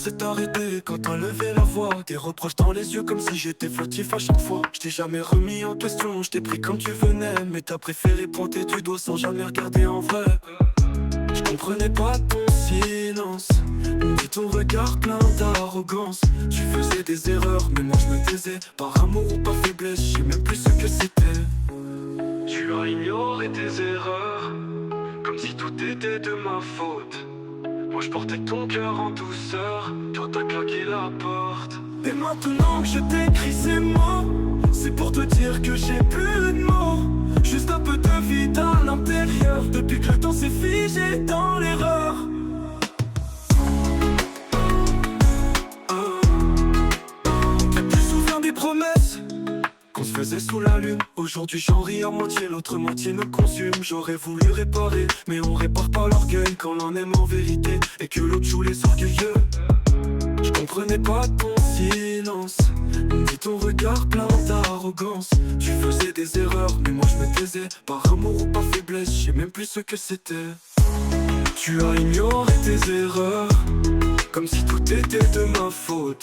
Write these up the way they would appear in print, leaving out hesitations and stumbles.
s'est arrêté quand t'as levé la voix. Des reproches dans les yeux comme si j'étais fautif à chaque fois. Je t'ai jamais remis en question, je t'ai pris comme tu venais. Mais t'as préféré pointer du doigt sans jamais regarder en vrai. Je comprenais pas ton silence, ni ton regard plein d'arrogance. Tu faisais des erreurs, mais moi je me taisais. Par amour ou par faiblesse, je sais même plus ce que c'était. Tu as ignoré tes erreurs, comme si tout était de ma faute. Moi je portais ton cœur en douceur, toi t'as claqué la porte. Et maintenant que je t'écris ces mots, c'est pour te dire que j'ai plus de mots. Juste un peu de vide à l'intérieur, depuis que le temps s'est figé dans l'erreur. Et tu te souviens des promesses qu'on se faisait sous la lune? Aujourd'hui j'en ris à moitié, l'autre moitié me consume. J'aurais voulu réparer, mais on répare pas l'orgueil quand l'on aime en vérité et que l'autre joue les orgueilleux. Je comprenais pas ton silence, ni ton regard plein d'arrogance. Tu faisais des erreurs, mais moi je me taisais. Par amour ou par faiblesse, je sais même plus ce que c'était. Tu as ignoré tes erreurs, comme si tout était de ma faute.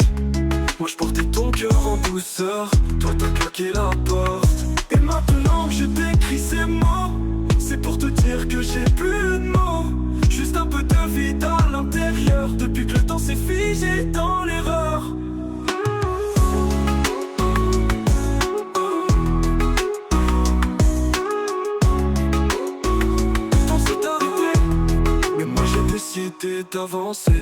Moi je portais ton cœur en douceur, toi t'as claqué la porte. Et maintenant que je t'écris ces mots, c'est pour te dire que j'ai plus de mots. Juste un peu de vide à l'intérieur, depuis que le temps s'est figé dans l'erreur. Le temps s'est arrêté, mais moi j'ai décidé d'avancer.